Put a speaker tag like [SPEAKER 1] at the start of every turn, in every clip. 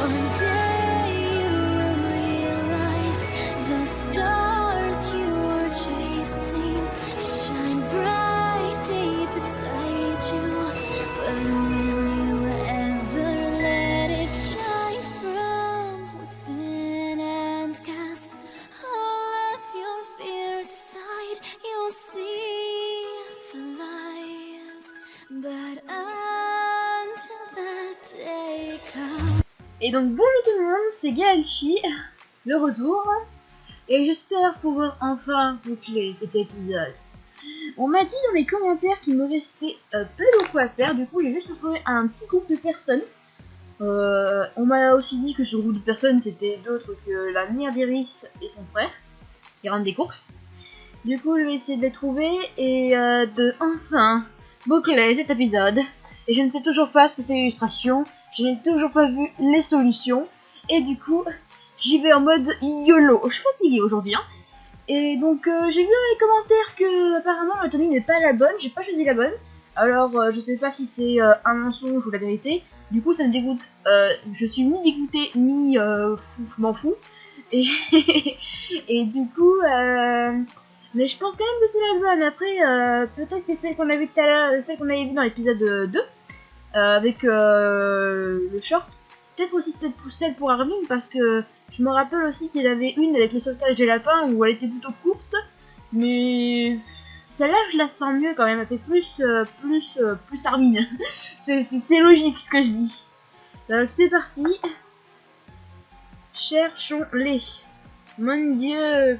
[SPEAKER 1] One day you will realize the stars you were chasing shine bright deep inside you. But will you ever let it shine from within and cast all of your fears aside? You'll see the light, but until that day comes.
[SPEAKER 2] Et donc bonjour tout le monde, c'est Gaelchi, le retour, et j'espère pouvoir enfin boucler cet épisode. On m'a dit dans les commentaires qu'il me restait peu beaucoup à faire, du coup j'ai juste trouvé un petit groupe de personnes. On m'a aussi dit que ce groupe de personnes c'était d'autres que la mère d'Iris et son frère, qui rendent des courses. Du coup je vais essayer de les trouver et de enfin boucler cet épisode. Et je ne sais toujours pas ce que c'est l'illustration, je n'ai toujours pas vu les solutions, et du coup, j'y vais en mode YOLO. Je suis fatiguée aujourd'hui, hein. Et donc, j'ai vu dans les commentaires que apparemment la tenue n'est pas la bonne, j'ai pas choisi la bonne. Alors, je sais pas si c'est un mensonge ou la vérité. Du coup, ça me dégoûte. Je suis ni dégoûtée, ni fou, je m'en fous. Et, et du coup, mais je pense quand même que c'est la bonne. Après, peut-être que celle qu'on avait tout à l'heure, celle qu'on avait vue dans l'épisode 2, avec le short, c'est peut-être aussi celle pour Armin, parce que je me rappelle aussi qu'il avait une avec le sauvetage des lapins où elle était plutôt courte, mais celle-là je la sens mieux quand même, elle fait plus Armin. c'est logique ce que je dis. Donc c'est parti. Cherchons-les. Mon dieu.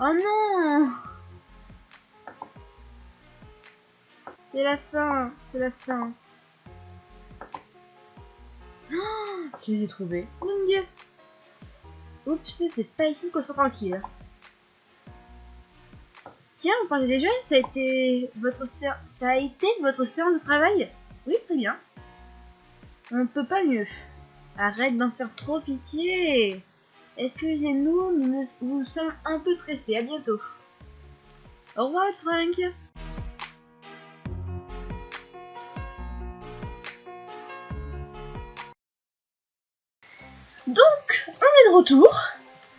[SPEAKER 2] Oh non. C'est la fin, c'est la fin. Oh, je les ai trouvés. Mon dieu. Oups, c'est pas ici qu'on sera tranquille. Tiens, vous parlez déjà, ça a été votre séance de travail? Oui, très bien. On ne peut pas mieux. Arrête d'en faire trop, pitié. Excusez-nous, nous sommes un peu pressés. À bientôt. Au revoir, Trunk. Donc, on est de retour.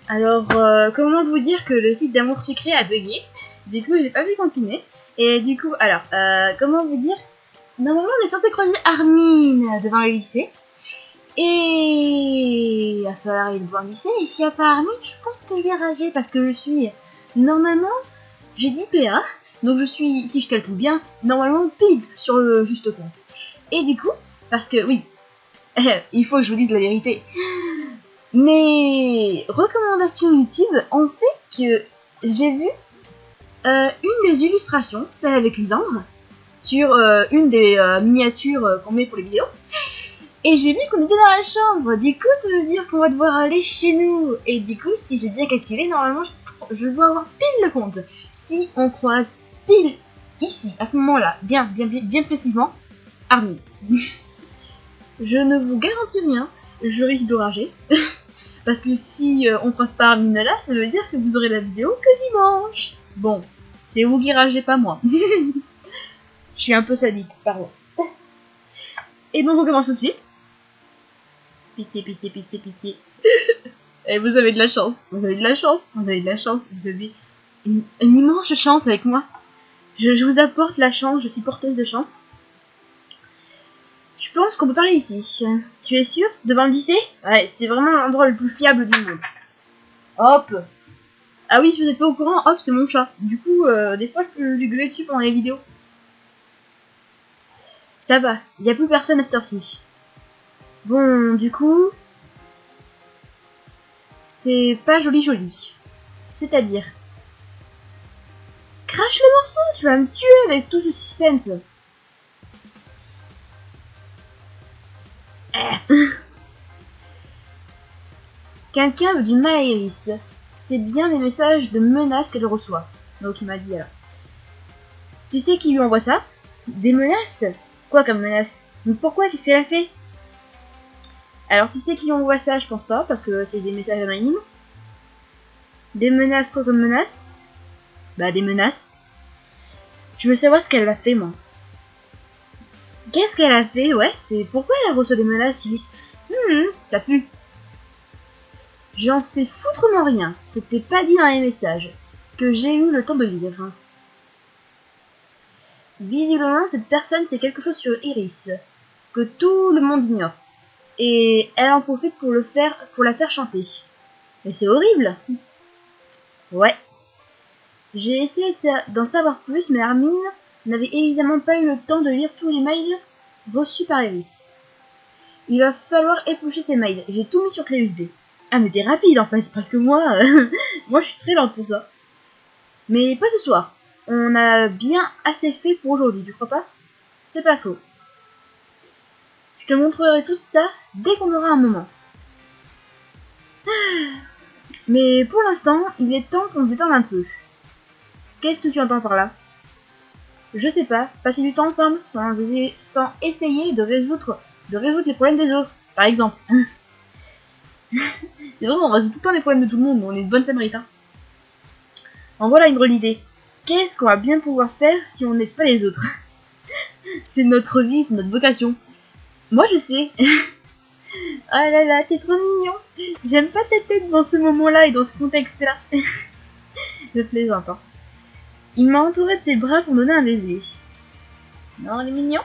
[SPEAKER 2] Alors, comment vous dire que le site d'amour sucré a bugué. Du coup, j'ai pas pu continuer. Et du coup, alors, comment vous dire? Normalement, on est censé croiser Armin devant le lycée. Et il va falloir aller devant le lycée. Et s'il n'y a pas Armin, je pense que je vais rager parce que je suis... Normalement, j'ai 10 PA. Donc je suis, si je calcule bien, normalement pile sur le juste compte. Et du coup, parce que oui, il faut que je vous dise la vérité. Mes recommandations YouTube ont fait que j'ai vu une des illustrations, celle avec Lisandre, sur une des miniatures qu'on met pour les vidéos. Et j'ai vu qu'on était dans la chambre. Du coup, ça veut dire qu'on va devoir aller chez nous. Et du coup, si j'ai bien calculé, normalement, je dois avoir pile le compte. Si on croise pile ici, à ce moment-là, bien précisément, Armin. Je ne vous garantis rien, je risque de rager. Parce que si on croise pas Armin là, ça veut dire que vous aurez la vidéo que dimanche. Bon, c'est vous qui ragez, pas moi. Je suis un peu sadique, pardon. Et donc on commence tout de suite. Pitié, pitié, pitié, pitié. Et vous avez de la chance, vous avez de la chance, vous avez de la chance, vous avez une immense chance avec moi. Je vous apporte la chance, je suis porteuse de chance. Je pense qu'on peut parler ici. Tu es sûr? Devant le lycée? Ouais, c'est vraiment l'endroit le plus fiable du monde. Hop. Ah oui, si vous n'êtes pas au courant, Hop, c'est mon chat. Du coup, des fois, je peux lui gueuler dessus pendant les vidéos. Ça va, il n'y a plus personne à cette heure-ci. Bon, du coup... C'est pas joli. C'est-à-dire... Crache le morceau, tu vas me tuer avec tout ce suspense. Quelqu'un veut du mal à Iris. C'est bien des messages de menaces qu'elle reçoit. Donc il m'a dit alors. Tu sais qui lui envoie ça? Des menaces? Quoi comme menaces? Mais pourquoi? Qu'est-ce qu'elle a fait? Alors tu sais qui lui envoie ça? Je pense pas, parce que c'est des messages anonymes. Des menaces? Quoi comme menaces? Bah des menaces. Je veux savoir ce qu'elle a fait, moi. Qu'est-ce qu'elle a fait? Ouais, c'est pourquoi elle reçoit des menaces, Iris? T'as pu. J'en sais foutrement rien. C'était pas dit dans les messages. Que j'ai eu le temps de lire. Visiblement, cette personne sait quelque chose sur Iris. Que tout le monde ignore. Et elle en profite pour la faire chanter. Mais c'est horrible. Ouais. J'ai essayé d'en savoir plus, mais Armin n'avait évidemment pas eu le temps de lire tous les mails reçus par Iris. Il va falloir éplucher ces mails. J'ai tout mis sur clé USB. Ah mais t'es rapide en fait, parce que moi, moi je suis très lente pour ça. Mais pas ce soir. On a bien assez fait pour aujourd'hui, tu crois pas? C'est pas faux. Je te montrerai tout ça dès qu'on aura un moment. Mais pour l'instant, il est temps qu'on se détende un peu. Qu'est-ce que tu entends par là? Je sais pas, passer du temps ensemble, sans essayer de résoudre les problèmes des autres, par exemple. C'est vrai, on résout tout le temps les problèmes de tout le monde, on est une bonne samaritaine. En voilà une drôle d'idée. Qu'est-ce qu'on va bien pouvoir faire si on n'aide pas les autres? C'est notre vie, c'est notre vocation. Moi je sais. Oh là là, t'es trop mignon. J'aime pas ta tête dans ce moment-là et dans ce contexte-là. Je plaisante, hein. Il m'a entouré de ses bras pour me donner un baiser. Non, il est mignon.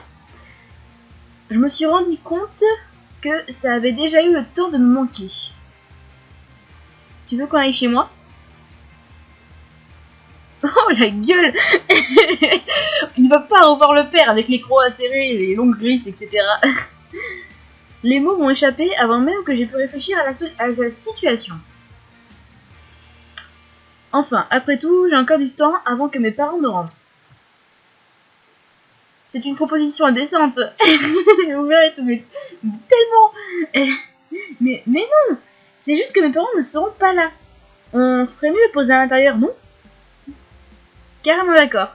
[SPEAKER 2] Je me suis rendu compte que ça avait déjà eu le temps de me manquer. Tu veux qu'on aille chez moi? Oh la gueule. Il va pas revoir le père avec les crocs acérés, les longues griffes, etc. Les mots m'ont échappé avant même que j'ai pu réfléchir à la situation. Enfin, après tout, j'ai encore du temps avant que mes parents ne rentrent. C'est une proposition indécente. Vous verrez tout, mais tellement. Mais non, c'est juste que mes parents ne seront pas là. On serait mieux posé à l'intérieur, non? Carrément d'accord.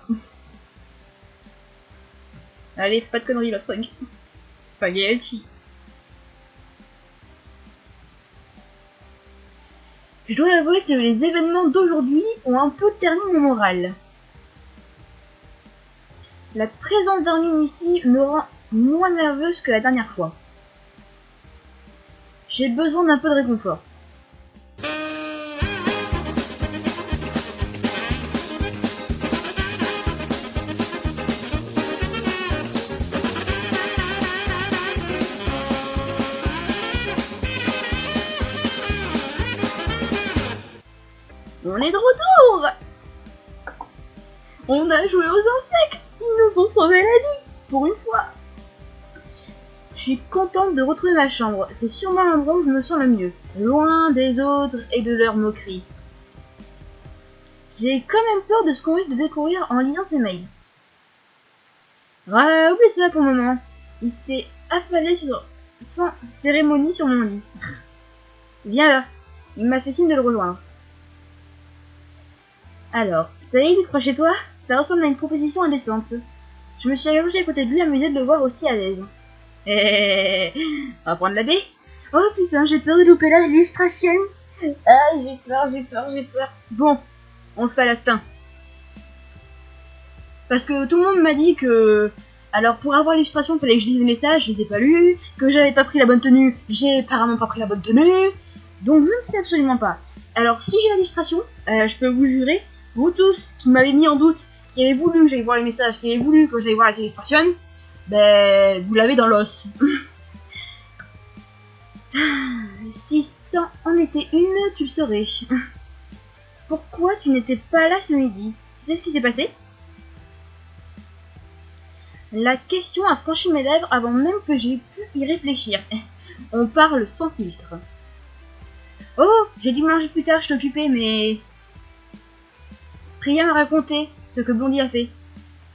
[SPEAKER 2] Allez, pas de conneries, l'autre fringue. Spaghetti. Je dois avouer que les événements d'aujourd'hui ont un peu terni mon moral. La présence d'Armin ici me rend moins nerveuse que la dernière fois. J'ai besoin d'un peu de réconfort. On est de retour! On a joué aux insectes! Ils nous ont sauvé la vie! Pour une fois! Je suis contente de retrouver ma chambre. C'est sûrement l'endroit où je me sens le mieux. Loin des autres et de leurs moqueries. J'ai quand même peur de ce qu'on risque de découvrir en lisant ces mails. Ouais, oublie ça pour le moment. Il s'est affalé sans cérémonie sur mon lit. Viens là. Il m'a fait signe de le rejoindre. Alors, ça y est, il est proche chez toi? Ça ressemble à une proposition indécente. Je me suis allongée à côté de lui, amusée de le voir aussi à l'aise. On va prendre la baie? Oh putain, j'ai peur de louper l'illustration. Ah, j'ai peur. Bon, on le fait à l'instinct. Parce que tout le monde m'a dit que... Alors, pour avoir l'illustration, il fallait que je lise les messages, je les ai pas lus. Que j'avais pas pris la bonne tenue, j'ai apparemment pas pris la bonne tenue. Donc, je ne sais absolument pas. Alors, si j'ai l'illustration, je peux vous jurer, vous tous qui m'avez mis en doute, qui avez voulu que j'aille voir les messages, qui avez voulu que j'aille voir l'illustration, ben, vous l'avez dans l'os. Si ça en était une, tu le saurais. Pourquoi tu n'étais pas là ce midi? Tu sais ce qui s'est passé? La question a franchi mes lèvres avant même que j'ai pu y réfléchir. On parle sans filtre. Oh, j'ai dû manger plus tard, je t'occupais, mais... Priya m'a raconté ce que Blondie a fait.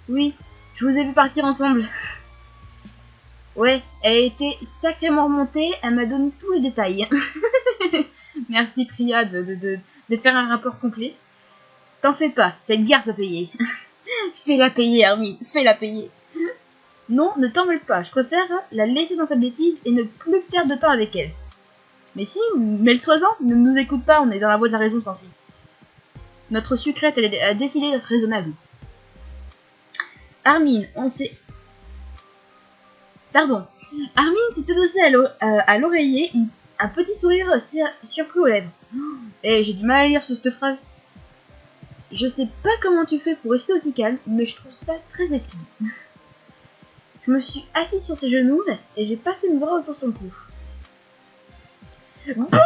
[SPEAKER 2] Oui, je vous ai vu partir ensemble. Ouais, elle a été sacrément remontée, elle m'a donné tous les détails. Merci Priya de faire un rapport complet. T'en fais pas, cette garce va payer. Fais-la payer, Armin, fais-la payer. Non, ne t'en veux pas, je préfère la laisser dans sa bêtise et ne plus perdre de temps avec elle. Mais si, mêle-toi-en, ne nous écoute pas, on est dans la voie de la raison, Sansi. Notre sucrète, elle a décidé d'être raisonnable. Armin, on sait... Pardon. Armin s'est adossé à l'oreiller, un petit sourire surpris aux lèvres. Et j'ai du mal à lire cette phrase. Je sais pas comment tu fais pour rester aussi calme, mais je trouve ça très sexy. Je me suis assise sur ses genoux et j'ai passé mes bras autour de son cou. Bouya!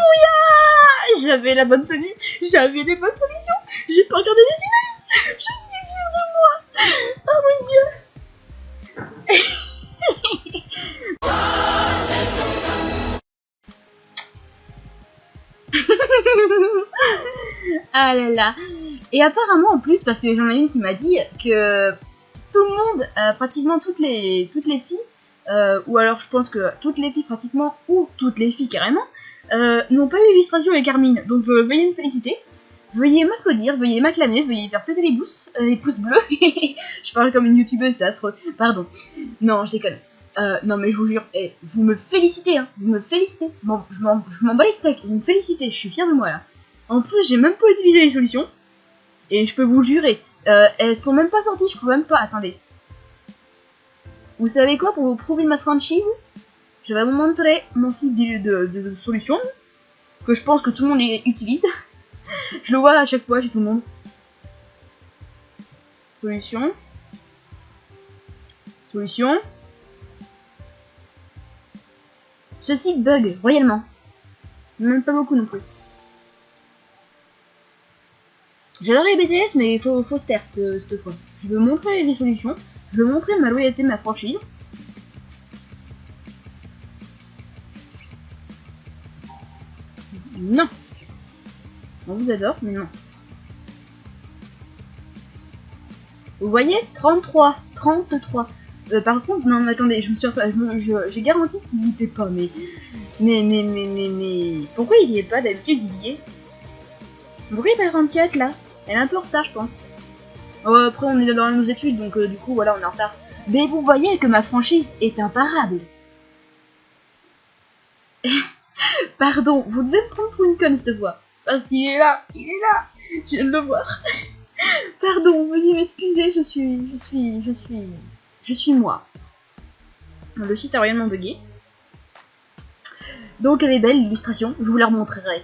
[SPEAKER 2] J'avais la bonne tenue, j'avais les bonnes solutions, j'ai pas regardé les emails, je suis fière de moi. Oh mon dieu! Ah là là. Et apparemment en plus, parce que j'en ai une qui m'a dit que tout le monde, pratiquement toutes les filles, ou alors je pense que toutes les filles pratiquement, ou toutes les filles carrément, n'ont pas eu l'illustration avec Armin. Donc veuillez me féliciter, veuillez m'applaudir, veuillez m'acclamer, veuillez faire péter les pouces bleus. Je parle comme une youtubeuse, c'est affreux. Pardon. Non, je déconne. Non mais je vous jure, vous me félicitez, hein, vous me félicitez. Bon, je m'en bats les steaks, vous me félicitez, je suis fière de moi là. En plus, j'ai même pas utilisé les solutions. Et je peux vous le jurer, elles sont même pas sorties, je crois même pas. Attendez. Vous savez quoi, pour vous prouver ma franchise, je vais vous montrer mon site de solutions, que je pense que tout le monde utilise. Je le vois à chaque fois chez tout le monde. Solution. Solution. Ce site bug royalement. Même pas beaucoup non plus. J'adore les BTS, mais il faut se taire cette fois. Je veux montrer les solutions, je veux montrer ma loyauté, ma franchise. Non. On vous adore, mais non. Vous voyez, 33. Par contre, non, mais attendez, j'ai garanti qu'il n'y était pas, mais... Pourquoi il y est pas d'habitude, il y est? Pourquoi il y a pas 34 là? Elle est un peu en retard, je pense. Après, on est dans nos études, donc du coup, voilà, on est en retard. Mais vous voyez que ma franchise est imparable. Pardon, vous devez me prendre pour une conne cette fois. Parce qu'il est là, je viens de le voir. Pardon, veuillez m'excuser, je suis moi. Le site a réellement bugué. Donc elle est belle l'illustration, je vous la remontrerai.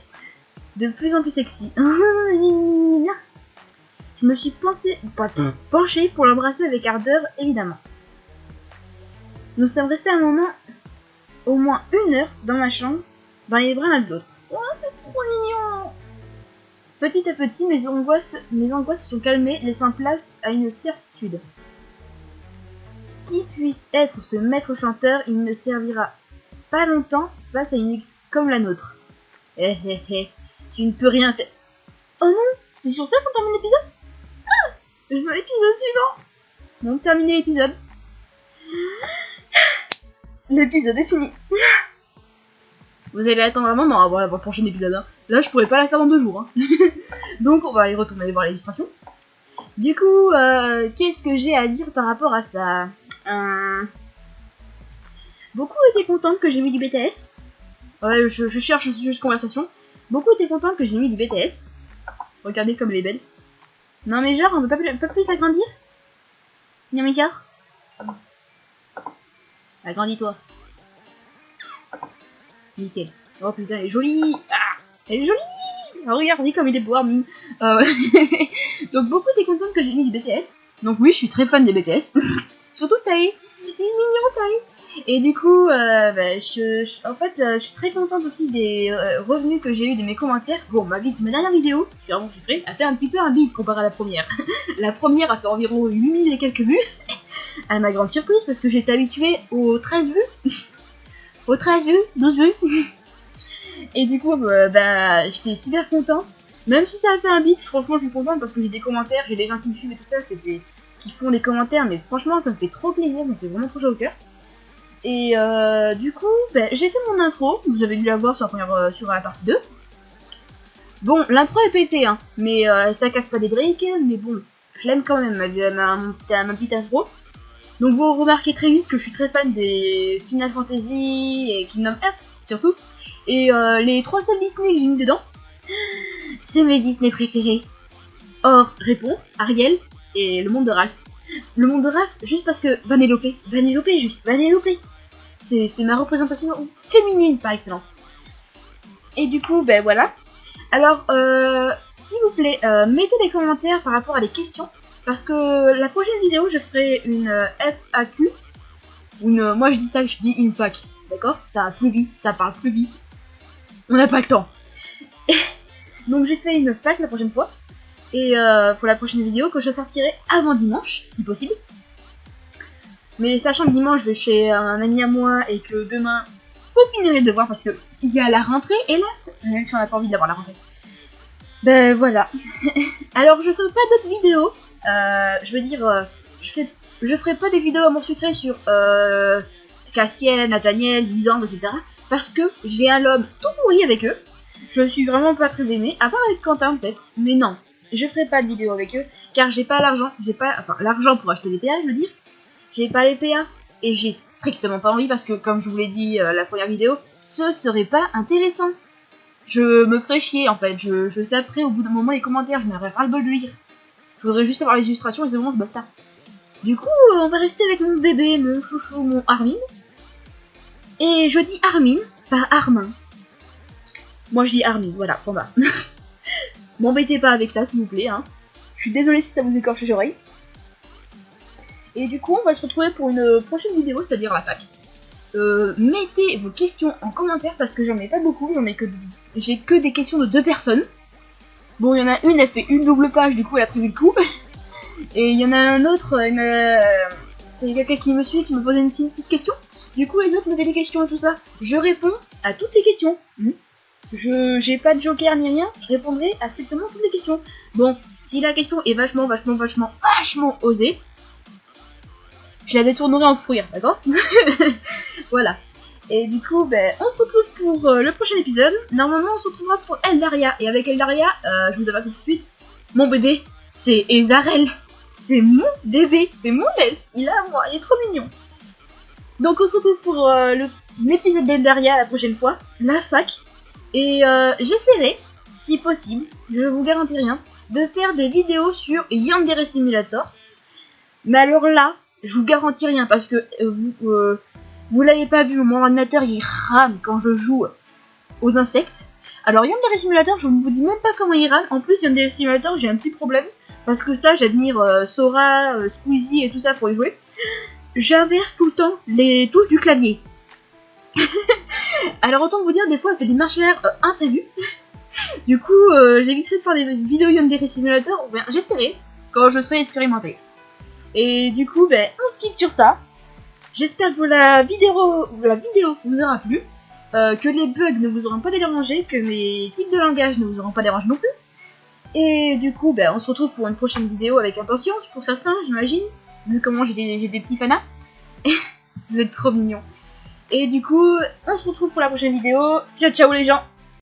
[SPEAKER 2] De plus en plus sexy. Je me suis penchée pour l'embrasser avec ardeur, évidemment. Nous sommes restés un moment, au moins 1 heure, dans ma chambre, dans les bras l'un de l'autre. Oh, c'est trop mignon! Petit à petit, mes angoisses se sont calmées, laissant place à une certitude. Qui puisse être ce maître chanteur, il ne servira pas longtemps face à une équipe comme la nôtre. Tu ne peux rien faire. Oh non, c'est sur ça qu'on termine l'épisode? Ah, je veux l'épisode suivant. Bon, terminer l'épisode. L'épisode est fini. Vous allez attendre un moment avant le prochain épisode. Hein. Là, je pourrais pas la faire dans 2 jours. Hein. Donc, on va aller retourner voir l'illustration. Du coup, qu'est-ce que j'ai à dire par rapport à ça? Beaucoup étaient contents que j'ai mis du BTS. Ouais, je cherche ce sujet de conversation. Beaucoup étaient contents que j'ai mis du BTS. Regardez comme elle est belle. Non mais genre, on veut pas plus agrandir? Non mais genre. Agrandis-toi. Nickel. Oh putain, elle est jolie. Ah, elle est jolie. Oh, regardez comme il est beau, Armin. Donc beaucoup étaient contents que j'ai mis du BTS. Donc oui, je suis très fan des BTS. Surtout Tae. Il est mignon Tae. Et du coup, je suis très contente aussi des revenus que j'ai eu de mes commentaires. Bon, ma dernière vidéo, je suis vraiment chiffrée, a fait un petit peu un bide comparé à la première. La première a fait environ 8000 et quelques vues. À ma grande surprise, parce que j'étais habituée aux 13 vues. Aux 13 vues, 12 vues. Et du coup, j'étais super contente. Même si ça a fait un bide, franchement, je suis contente parce que j'ai des commentaires, j'ai des gens qui me suivent et tout ça, qui font des commentaires, mais franchement, ça me fait trop plaisir, ça me fait vraiment trop chaud au cœur. Et du coup, j'ai fait mon intro, vous avez dû la voir sur la partie 2. Bon, l'intro est pétée, hein, mais ça casse pas des briques, mais bon, je l'aime quand même, ma petite intro. Donc vous remarquez très vite que je suis très fan des Final Fantasy et Kingdom Hearts, surtout. Et les 3 seuls Disney que j'ai mis dedans, c'est mes Disney préférés. Or, réponse, Ariel et le monde de Ralph. Le monde de Ralph, juste parce que Vanellope, juste Vanellope. C'est ma représentation féminine par excellence. Et du coup, ben voilà. Alors, s'il vous plaît, mettez des commentaires par rapport à des questions. Parce que la prochaine vidéo, je ferai une FAQ. Moi, je dis ça, je dis une FAQ. D'accord? Ça va plus vite, ça parle plus vite. On n'a pas le temps. Donc, j'ai fait une FAQ la prochaine fois. Et pour la prochaine vidéo, que je sortirai avant dimanche, si possible. Mais sachant que dimanche, je vais chez un ami à moi et que demain, faut finir les devoirs parce qu'il y a la rentrée. Et là, même si on n'a pas envie d'avoir la rentrée. Ben voilà. Alors, je ferai pas d'autres vidéos. Je veux dire, je ferai pas des vidéos à mon secret sur Castiel, Nathaniel, Lisandre, etc. Parce que j'ai un love tout pourri avec eux. Je suis vraiment pas très aimée, à part avec Quentin peut-être. Mais non, je ferai pas de vidéo avec eux, car j'ai pas l'argent. Enfin, l'argent pour acheter des PA, je veux dire. J'ai pas les PA. Et j'ai strictement pas envie parce que, comme je vous l'ai dit la première vidéo, ce serait pas intéressant. Je me ferais chier en fait. Je sais au bout d'un moment les commentaires, je n'aurais ras le bol de lire. Je voudrais juste avoir les illustrations et c'est bon, c'est basta. Du coup, on va rester avec mon bébé, mon chouchou, mon Armin. Et je dis Armin, pas Armin. Moi je dis Armin, voilà, point barre. M'embêtez pas avec ça s'il vous plaît, hein. Je suis désolée si ça vous écorche les oreilles. Et du coup, on va se retrouver pour une prochaine vidéo, c'est-à-dire la fac. Mettez vos questions en commentaire parce que j'en ai pas beaucoup, j'ai que des questions de 2 personnes. Bon, il y en a une, elle fait une double page, du coup elle a prévu le coup. Et il y en a un autre, c'est quelqu'un qui me suit, qui me posait une petite question. Du coup, les autres me fait des questions et tout ça. Je réponds à toutes les questions. J'ai pas de joker ni rien, je répondrai à strictement toutes les questions. Bon, si la question est vachement osée, je la détournerai en fou rire, d'accord? Voilà. Et du coup, ben, on se retrouve pour le prochain épisode. Normalement, on se retrouvera pour Eldaria. Et avec Eldaria, je vous avais tout de suite, mon bébé, c'est Ezarel. C'est mon bébé, c'est mon elfe. Il est à moi, il est trop mignon. Donc on se retrouve pour l'épisode d'Eldaria la prochaine fois, la fac. Et j'essaierai, si possible, je vous garantis rien, de faire des vidéos sur Yandere Simulator. Mais alors là, je vous garantis rien parce que vous l'avez pas vu, mon ordinateur il rame quand je joue aux insectes. Alors Yandere Simulator, je ne vous dis même pas comment il rame. En plus Yandere Simulator, j'ai un petit problème. Parce que ça, j'admire Sora, Squeezie et tout ça pour y jouer. J'inverse tout le temps les touches du clavier. Alors autant vous dire, des fois elle fait des marches arrière imprévues. Du coup, j'éviterai de faire des vidéos Yandere Simulator. Ben, j'essaierai quand je serai expérimenté. Et du coup, ben, on se quitte sur ça. J'espère que la vidéo vous aura plu. Que les bugs ne vous auront pas dérangé. Que mes tics de langage ne vous auront pas dérangé non plus. Et du coup, ben, on se retrouve pour une prochaine vidéo avec impatience, pour certains, j'imagine, vu comment j'ai des petits fanas. Vous êtes trop mignons. Et du coup, on se retrouve pour la prochaine vidéo. Ciao, ciao les gens!